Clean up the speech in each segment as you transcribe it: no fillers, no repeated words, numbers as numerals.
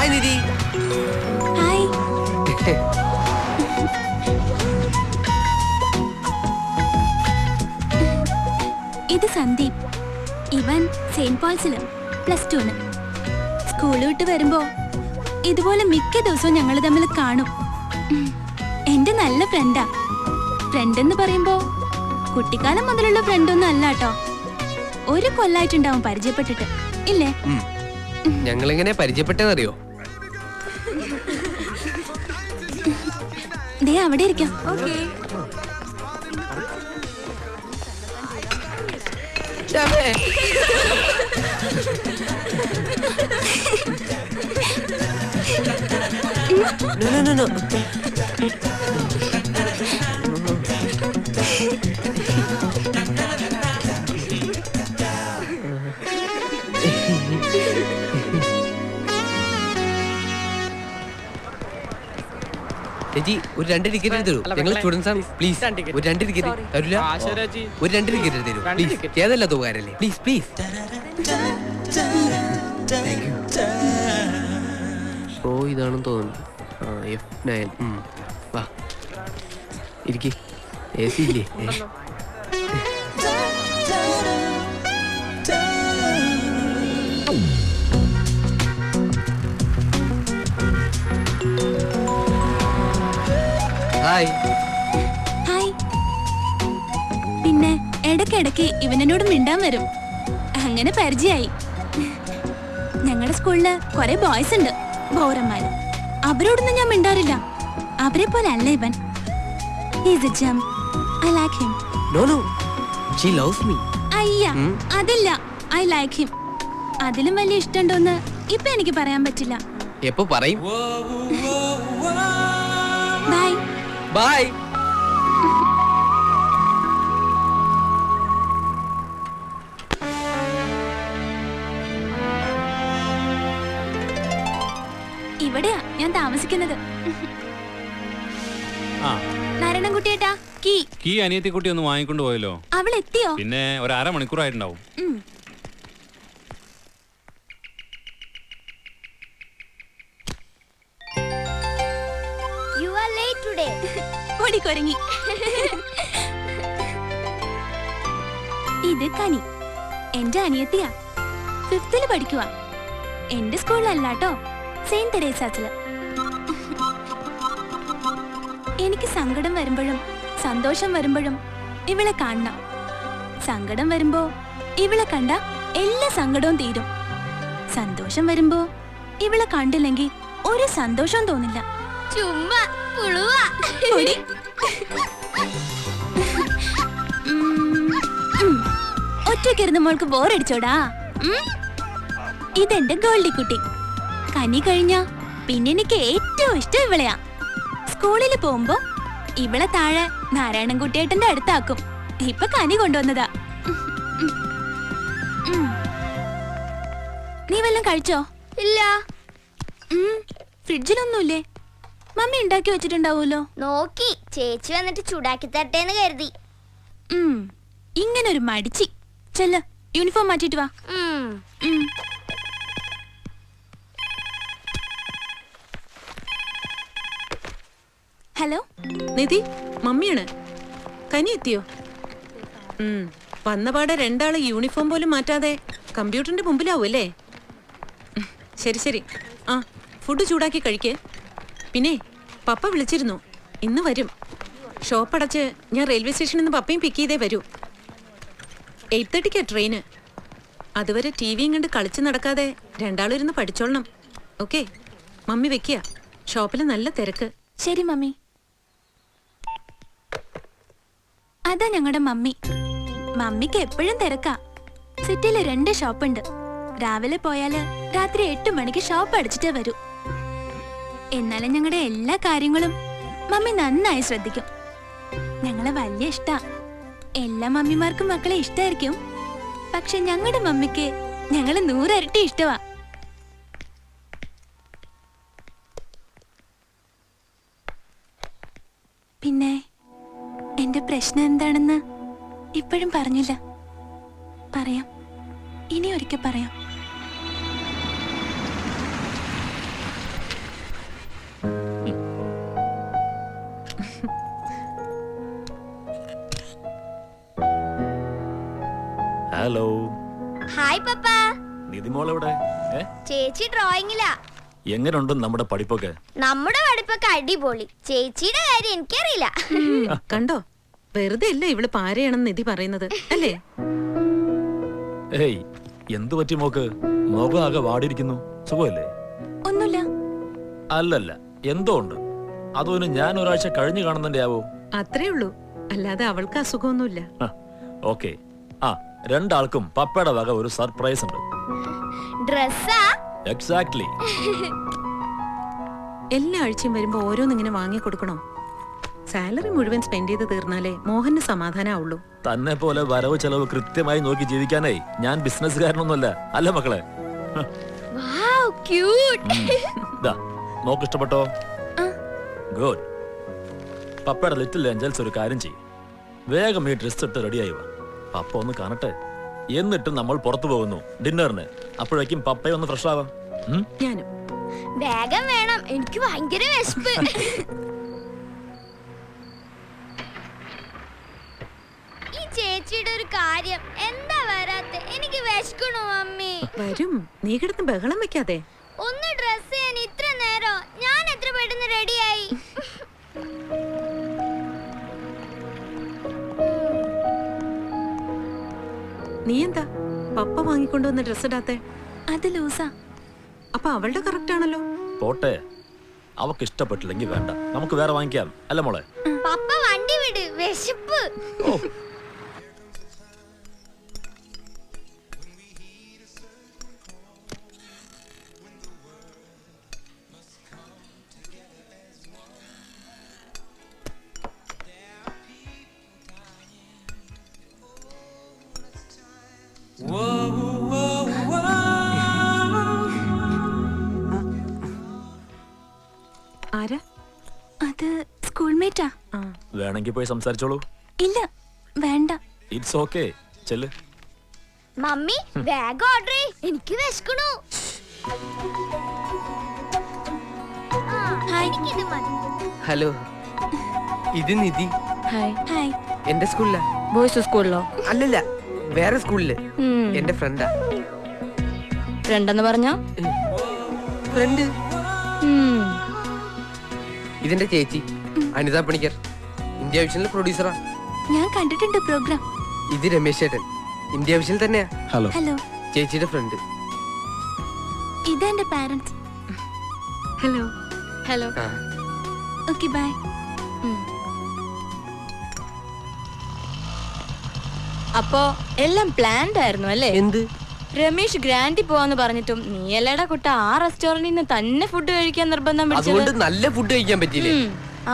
Hi നിധി. Hi. ഇത് സന്ദീപ്. ഇവൻ Saint പോൾസില് +2. School വിട്ട് വരുമ്പോ ഇതുപോലെ മിക്ക ദിവസവും ഞങ്ങൾ തമ്മിൽ കാണും. എന്റെ നല്ല ഫ്രണ്ടാ. ഫ്രണ്ട് എന്ന് പറയുമ്പോ കുട്ടിക്കാലം മുതലുള്ള ഫ്രണ്ടൊന്നും അല്ല കേട്ടോ. ഒരു കൊല്ലായിട്ടുണ്ടാവും പരിചയപ്പെട്ടിട്ട്, ഇല്ലേ? ഞങ്ങളെങ്ങനെ പരിചയപ്പെട്ടെന്നറിയോ? ദേ അവിടെ ഇരിക്കാം. No. ചേച്ചി ഒരു 2 ടിക്കറ്റ് തരൂ. ഞങ്ങൾ സ്റ്റുഡൻസ് ആണ്. പ്ലീസ് ഒരു 2 ടിക്കറ്റ് തരില്ല. ഒരു 2 ടിക്കറ്റ് തരൂ പ്ലീസ്. ഏതല്ല തുകാരല്ലേ? Please please. ഓ ഇതാണെന്ന് തോന്നുന്നു. F9. വാ ഇരിക്കി. AC ഇല്ലേ? ഹായ്. ഹായ്. പിന്നെ ഇടയ്ക്കിടയ്ക്ക് ഇവനോട് മിണ്ടാൻ വരും. അങ്ങനെ പരിചയായി. ഞങ്ങളുടെ സ്കൂളില് കുറെ ബോയ്സ് ഉണ്ട്, ബോറന്മാര്. അവരോടൊന്നും ഞാൻ മിണ്ടാറില്ല. അവരെ പോലെ അല്ല ഇവൻ. He's a gem. I like him. No. She loves me. അയ്യ, അതില്ല. I like him. അതിലും വലിയ ഇഷ്ടമുണ്ടോന്ന് ഇപ്പൊ എനിക്ക് പറയാൻ പറ്റില്ല. എപ്പോ പറയും? ബൈ. ബൈ. ഇവിടെയാ ഞാൻ താമസിക്കുന്നത്. നാരായണൻകുട്ടിയേട്ടാ, കീ അനിയത്തിക്കുട്ടി ഒന്ന് വാങ്ങിക്കൊണ്ട് പോയല്ലോ. അവൾ എത്തിയോ? പിന്നെ ഒരു 1/2 മണിക്കൂറായിട്ടുണ്ടാവും. You are late today. ഓടിക്കൊരങ്ങി. ഇത് കനി, എന്റെ അനിയത്തിയാ. 5th പഠിക്കുവാ. എന്റെ സ്കൂളിലല്ലാട്ടോ, സെയിന്റ് തെരേസാസില്. എനിക്ക് സങ്കടം വരുമ്പോഴും സന്തോഷം വരുമ്പോഴും ഇവളെ കാണണം. സങ്കടം വരുമ്പോ ഇവളെ കണ്ട എല്ലാ സങ്കടവും തീരും. സന്തോഷം വരുമ്പോ ഇവളെ കണ്ടില്ലെങ്കിൽ ഒരു സന്തോഷവും തോന്നില്ല. ചുമ്മാ ഒറ്റയ്ക്കിരുന്ന് മോൾക്ക് ബോറടിച്ചോടാ. ഇതെന്റെ ഗോൾഡിക്കുട്ടി. കനി കഴിഞ്ഞ പിന്നെ എനിക്ക് ഏറ്റവും ഇഷ്ടം ഇവളെയാ. സ്കൂളിൽ പോകുമ്പോ ഇവളെ താഴെ നാരായണൻകുട്ടിയേട്ടന്റെ അടുത്താക്കും. ഇപ്പൊ കനി കൊണ്ടുവന്നതാ. നീ വല്ലതും കഴിച്ചോ? ഇല്ല. ഫ്രിഡ്ജിലൊന്നുമില്ലേ? മമ്മി ഉണ്ടാക്കി വെച്ചിട്ടുണ്ടാവൂലോ. നോക്കി ചേച്ചി വന്നിട്ട് ചൂടാക്കി തട്ടേന്ന് കരുതി. ഇങ്ങനൊരു മടിച്ചി. ചെല്ല്, യൂണിഫോം മാറ്റിട്ട് വാ. ഹലോ നിധി, മമ്മിയാണ്. കനി എത്തിയോ? വന്നപാടെ 2 ആള് യൂണിഫോം പോലും മാറ്റാതെ കമ്പ്യൂട്ടറിന്റെ മുമ്പിലാവൂല്ലേ? ശരി. ഫുഡ് ചൂടാക്കി കഴിക്കേ. പിന്നെ പപ്പ വിളിച്ചിരുന്നു, ഇന്ന് വരും. ഷോപ്പ് അടച്ച് ഞാൻ റെയിൽവേ സ്റ്റേഷനിൽ നിന്ന് പപ്പയും പിക്ക് ചെയ്തേ വരൂ. 8:30 ട്രെയിന്. അതുവരെ ടിവിയും കണ്ട് കളിച്ച് നടക്കാതെ 2 ആളും ഇരുന്ന് പഠിച്ചോളണം. ഓക്കെ, മമ്മി വെക്കുക. ഷോപ്പിൽ നല്ല തിരക്ക്. ശരി മമ്മി. അതാ ഞങ്ങളുടെ മമ്മി. മമ്മിക്ക് എപ്പോഴും തിരക്കാ. സിറ്റിയില് 2 ഷോപ്പുണ്ട്. രാവിലെ പോയാല് രാത്രി 8 മണിക്ക് ഷോപ്പ് അടിച്ചിട്ടേ വരൂ. എന്നാലും ഞങ്ങളുടെ എല്ലാ കാര്യങ്ങളും മമ്മി നന്നായി ശ്രദ്ധിക്കും. ഞങ്ങളെ വലിയ ഇഷ്ടാ. എല്ലാ മമ്മിമാർക്കും മക്കളെ ഇഷ്ടായിരിക്കും. പക്ഷെ ഞങ്ങളുടെ മമ്മിക്ക് ഞങ്ങള് 100 ഇരട്ടി ഇഷ്ടമാ. പിന്നെ എന്റെ പ്രശ്നം എന്താണെന്ന് ഇപ്പോഴും പറഞ്ഞില്ല. പറയാം, ഇനി ഒരിക്കൽ പറയാം. ഹലോ. ഹായ് പപ്പ. നിധിമോൾ എവിടെ? ചേച്ചി ഡ്രോയിങ്ങിലാ. എങ്ങനെയുണ്ട് നമ്മുടെ പഠിപ്പൊക്കെ? നമ്മുടെ പഠിപ്പൊക്കെ അടിപൊളി. ചേച്ചിയുടെ കാര്യം എനിക്കറിയില്ല. കണ്ടോ, വെറുതെ അല്ല ഇവള് പാരയാണെന്ന് നിധി പറയുന്നത് അല്ലേ? ഏയ്, എന്തു പറ്റി മോക്ക്? മുഖം ആകെ വാടിയിരിക്കുന്നു. സുഖമല്ലേ? ഒന്നുമില്ല. അല്ലല്ല, എന്തോ ഉണ്ട്. അതൊന്ന് ഞാൻ ഒരാഴ്ച കഴിഞ്ഞു കാണുന്നുണ്ടേ ആവോ? അത്രേ ഉള്ളൂ, അല്ലാതെ അവൾക്ക് അസുഖമൊന്നുമില്ല. ഓക്കെ. ആ, രണ്ടാൾക്കും പപ്പയുടെ വക ഒരു സർപ്രൈസ് ഉണ്ട്. ഡ്രസ്സാ? എക്സാക്ട്ലി. എല്ലാ ആഴ്ചയും വരുമ്പോ ഓരോന്നിങ്ങനെ വാങ്ങി കൊടുക്കണോ? സാലറി മുഴുവൻ സ്പെൻഡ് ചെയ്ത് തീർന്നാലേ മോഹന് സമാധാനാവുള്ളൂ. തന്നെ പോലെ വരവ് ചെലവ് കൃത്യമായി നോക്കി ജീവിക്കാനായി ഞാൻ ബിസിനസ്സുകാരനൊന്നുമല്ല. അല്ല മക്കളെ? Wow, cute. നോക്ക് ഇഷ്ടപ്പെട്ടോ? ഗുഡ്. പപ്പയുടെ ലിറ്റിൽ ഏഞ്ചൽസ് ഒരു കാര്യം ചെയ്യും, വേഗം ഈ ഡ്രസ് ഇട്ട് റെഡിയായി വാ. പപ്പ ഒന്ന് കാണട്ടെ. എന്നിട്ട് നമ്മൾ പുറത്തു പോകുന്നു ഡിന്നറിന്. അപ്പോഴേക്കും പപ്പയെ ഒന്ന് ഫ്രഷ് ആവാം. ഞാനും. വേഗം വേണം, എനിക്ക് ഭയങ്കര വിശപ്പ്. ഈ ചേച്ചിയുടെ ഒരു കാര്യം എന്താ വരാത്തെ? എനിക്ക് വിശക്കണു മമ്മി. വരും, നീ കിടന്ന് ബഹളം വെക്കാതെ. ഒന്ന് ഡ്രസ് ചെയ്യാൻ ഇത്ര നേരം? ഞാൻ എത്ര പെട്ടെന്ന് റെഡിയായി. നീ എന്താ പപ്പ വാങ്ങിക്കൊണ്ടുവന്ന ഡ്രസ് ഇടാത്തെ? അത് ലൂസാ. അപ്പൊ അവളുടെ കറക്റ്റ് ആണല്ലോ. പോട്ടെ, അവക്ക് ഇഷ്ടപ്പെട്ടില്ലെങ്കിൽ വേണ്ട, നമുക്ക് വേറെ വാങ്ങിക്കാം. അല്ല മോളെ? പപ്പ വണ്ടി വിട്, വിശപ്പ്. ആരാ അത്? സ്കൂൾമേറ്റാ. വേണമെങ്കിൽ പോയി സംസാരിച്ചോളൂ. ഇല്ല, വേണ്ട. ഇറ്റ്സ് ഓക്കെ, ചെല്ല്. മമ്മി വേഗം ഓർഡർ ചെയ്യ്, എനിക്ക് വിശക്കണു. എനിക്കിത് മതി. ഹലോ, ഇത് നിധി. ഹായ്. എന്റെ സ്കൂളിലാ. ബോയ്സ് സ്കൂളിലോ? അല്ലല്ല, വേറെ സ്കൂളില്. എന്റെ ഫ്രണ്ടാ. ഫ്രണ്ടെന്ന് പറഞ്ഞ ഫ്രണ്ട്. ഇതിന്റെ ചേച്ചി അനിത പണിക്കർ, ഇന്ത്യ വിഷനിലെ പ്രൊഡ്യൂസറാ. ഞാൻ കണ്ടിട്ടുണ്ട് പ്രോഗ്രാം. ഇത് രമേശ് ചേട്ടൻ, ഇന്ത്യ വിഷനിൽ തന്നെയാ. ഹലോ. ഹലോ. ചേച്ചിയുടെ ഫ്രണ്ട്. ഇത് എന്റെ parents. Hello. Hello. Okay, bye. അപ്പോ എല്ലാം പ്ലാൻഡ് ആയിരുന്നു അല്ലേ? എന്ത്? രമേശ് ഗ്രാൻഡി പോവാന്ന് പറഞ്ഞിട്ടും നീ അല്ലേടാ കുട്ട ആ റെസ്റ്റോറന്റിൽ നിന്ന് തന്നെ ഫുഡ് കഴിക്കാൻ നിർബന്ധം അതുകൊണ്ട് പിടിച്ചത്. നല്ല ഫുഡ് കഴിക്കാൻ പറ്റിയില്ലേ?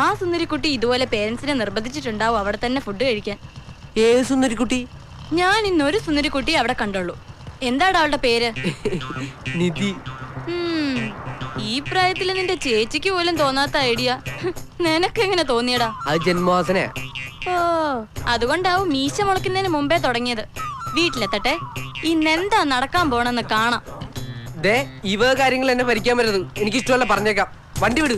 ആ സുന്ദരിക്കുട്ടി ഇതുപോലെ പേരൻസിനെ നിർബന്ധിച്ചിട്ടുണ്ടാവും അവിടെ തന്നെ ഫുഡ് കഴിക്കാൻ. ഏത് സുന്ദരിക്കുട്ടി? ഞാൻ ഇന്നൊരു സുന്ദരിക്കുട്ടി അവിടെ കണ്ടുള്ളൂ. എന്താടാ അവളുടെ പേര്? നിധി. ഈ പ്രായത്തിൽ നിന്റെ ചേച്ചിക്ക് പോലും തോന്നാത്ത ഐഡിയ നിനക്കെങ്ങനെ തോന്നിയടാ? അത് ജന്മവാസന. ഓ, അതുകൊണ്ടാവും മീശ മുളയ്ക്കുന്നതിന് മുമ്പേ തുടങ്ങിയത്. വീട്ടിലെത്തട്ടെ, ഇന്നെന്താ നടക്കാൻ പോണെന്ന് കാണാം. ഇവ കാര്യങ്ങൾ എന്നെ ഭരിക്കാൻ പറ്റരുത്, എനിക്ക് ഇഷ്ടമല്ല, പറഞ്ഞേക്കാം. വണ്ടി വിട്.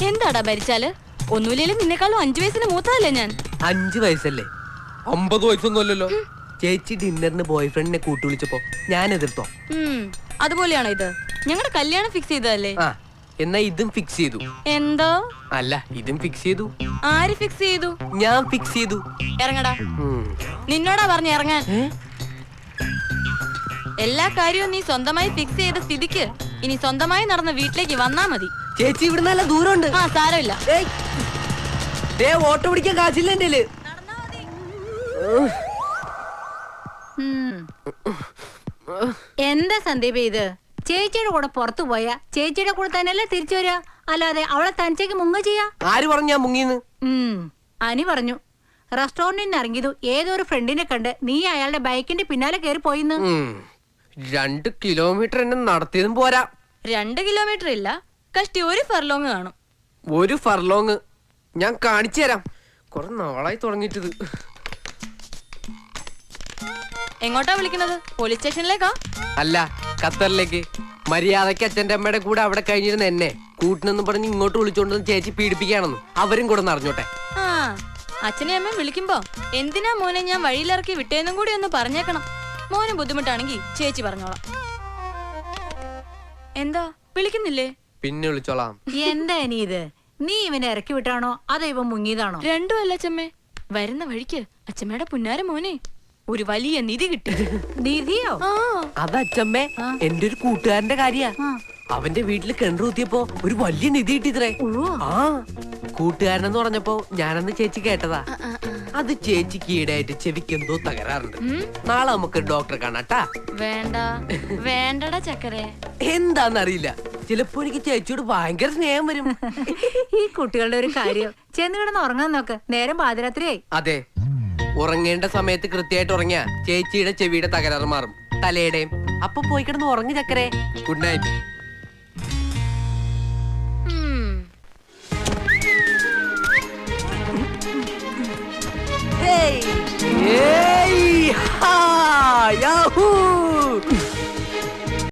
എന്താടാ ഭരിച്ചാല്? ഒന്നുമില്ലേലും നിന്നെക്കാളും 5 വയസ്സിന് മൂത്തതല്ലേ ഞാൻ. 5 വയസ്സല്ലേ? 50 വയസ്സൊന്നും അല്ലല്ലോ. ചേച്ചി ഡിന്നറിന് ബോയ് ഫ്രണ്ടിനെ കൂട്ടുവിളിച്ചപ്പോ ഞാൻ എതിർത്തോ? അതുപോലെയാണോ ഇത്? ഞങ്ങളുടെ കല്യാണം ഫിക്സ് ചെയ്തതല്ലേ? എന്നാ ഇതും ഫിക്സ് ചെയ്തു. എന്തോ? അല്ല, ഇതും ഫിക്സ് ചെയ്തു. ആര് ഫിക്സ് ചെയ്തു? ഞാൻ ഫിക്സ് ചെയ്തു. ഇറങ്ങടാ. നിന്നോടാ പറഞ്ഞ ഇറങ്ങാൻ. എല്ലാ കാര്യവും നീ സ്വന്തമായി ഫിക്സ് ചെയ്ത സ്ഥിതിക്ക് ഇനി സ്വന്തമായി നടന്ന വീട്ടിലേക്ക് വന്നാ മതി. ചേച്ചി ഇവിടെ നല്ല ദൂരമുണ്ട്. ആ, സാരമില്ല. ഓട്ടോ പിടിക്കാൻ കാശില്ല എന്റെ. എന്താ സന്ദീപ് ഇത്? ചേച്ചിയുടെ കൂടെ പുറത്തു പോയാ ചേച്ചിയുടെ കൂടെ തന്നെയല്ലേ തിരിച്ചു വരിക, അല്ലാതെ അവളെ തനിച്ചേക്ക് മുങ്ങ ചെയ്യാ? ആര് പറഞ്ഞു ഞാൻ മുങ്ങിന്ന്? അനി പറഞ്ഞു. റെസ്റ്റോറന്റിൽ നിന്ന് ഇറങ്ങിയതു ഏതൊരു ഫ്രണ്ടിനെ കണ്ട് നീ അയാളുടെ ബൈക്കിന്റെ പിന്നാലെ കയറി പോയിന്ന്. 2 കിലോമീറ്റർ എന്നെ നടത്തിയതും പോരാ. 2 കിലോമീറ്റർ ഇല്ല, കഷ്ടി 1 ഫർലോങ് കാണും. 1 ഫർലോങ് ഞാൻ കാണിച്ചു തരാം. കുറെ നാളായി തുടങ്ങിയിട്ടത്. എങ്ങോട്ടാ വിളിക്കുന്നത്? പോലീസ് സ്റ്റേഷനിലേക്കാ? അല്ല, ഖത്തറിലേക്ക്. മര്യാദക്ക് അച്ഛന്റെ അമ്മയുടെ കൂടെ അവിടെ കഴിഞ്ഞിരുന്ന എന്നെ കൂട്ടിനെന്നും പറഞ്ഞ് ഇങ്ങോട്ട് വിളിച്ചോണ്ടെന്ന് ചേച്ചി പീഡിപ്പിക്കുകയാണെന്നും അവരും കൂടെ അറിഞ്ഞോട്ടെ. ആ, അച്ഛനെ അമ്മയും വിളിക്കുമ്പോ എന്തിനാ മോനെ ഞാൻ വഴിയിലിറക്കി വിട്ടേന്നും കൂടി ഒന്ന് പറഞ്ഞേക്കണം. മോന് ബുദ്ധിമുട്ടാണെങ്കിൽ ചേച്ചി പറഞ്ഞോളാം. എന്താ വിളിക്കുന്നില്ലേ? പിന്നെ വിളിച്ചോളാം. എന്താ ഇനി ഇത്? നീ ഇവനെ ഇറക്കി വിട്ടാണോ അതോ ഇവൻ മുങ്ങിയതാണോ? രണ്ടും അല്ല അച്ഛമ്മേ. വരുന്ന വഴിക്ക് അച്ഛമ്മയുടെ പുന്നാര മോനെ ഒരു വലിയ നിധി കിട്ടി. നിധിയോ? ആ അതച്ചമ്മേ എന്റെ ഒരു കൂട്ടുകാരന്റെ കാര്യ. അവന്റെ വീട്ടില് കിണറ് കുത്തിയപ്പോ ഒരു വലിയ നിധി കിട്ടിത്രേ. ആ കൂട്ടുകാരനെന്ന് പറഞ്ഞപ്പോ ഞാനന്ന് ചേച്ചി കേട്ടതാ. അത് ചേച്ചിക്ക് ഈടായിട്ട് ചെവിക്ക് എന്തോ തകരാറുണ്ട്. നാളെ നമുക്ക് ഡോക്ടറെ കാണാട്ടാ. വേണ്ട വേണ്ടടാ ചക്കരെ. എന്താന്നറിയില്ല, ചിലപ്പോ എനിക്ക് ചേച്ചിയോട് ഭയങ്കര സ്നേഹം വരും. ഈ കുട്ടികളുടെ ഒരു കാര്യം. ചെന്ന് കിടന്ന് ഉറങ്ങാൻ നോക്ക്, നേരം പാതിരാത്രിയായി. അതെ, ഉറങ്ങേണ്ട സമയത്ത് കൃത്യമായിട്ട് ഉറങ്ങിയ ചേച്ചിയുടെ ചെവിയുടെ തകരാറ് മാറും, തലയുടെയും. അപ്പൊ പോയി കിടന്ന് ഉറങ്ങി ചക്കരെ. Good night. Hey! Hey! Ha! Yahoo!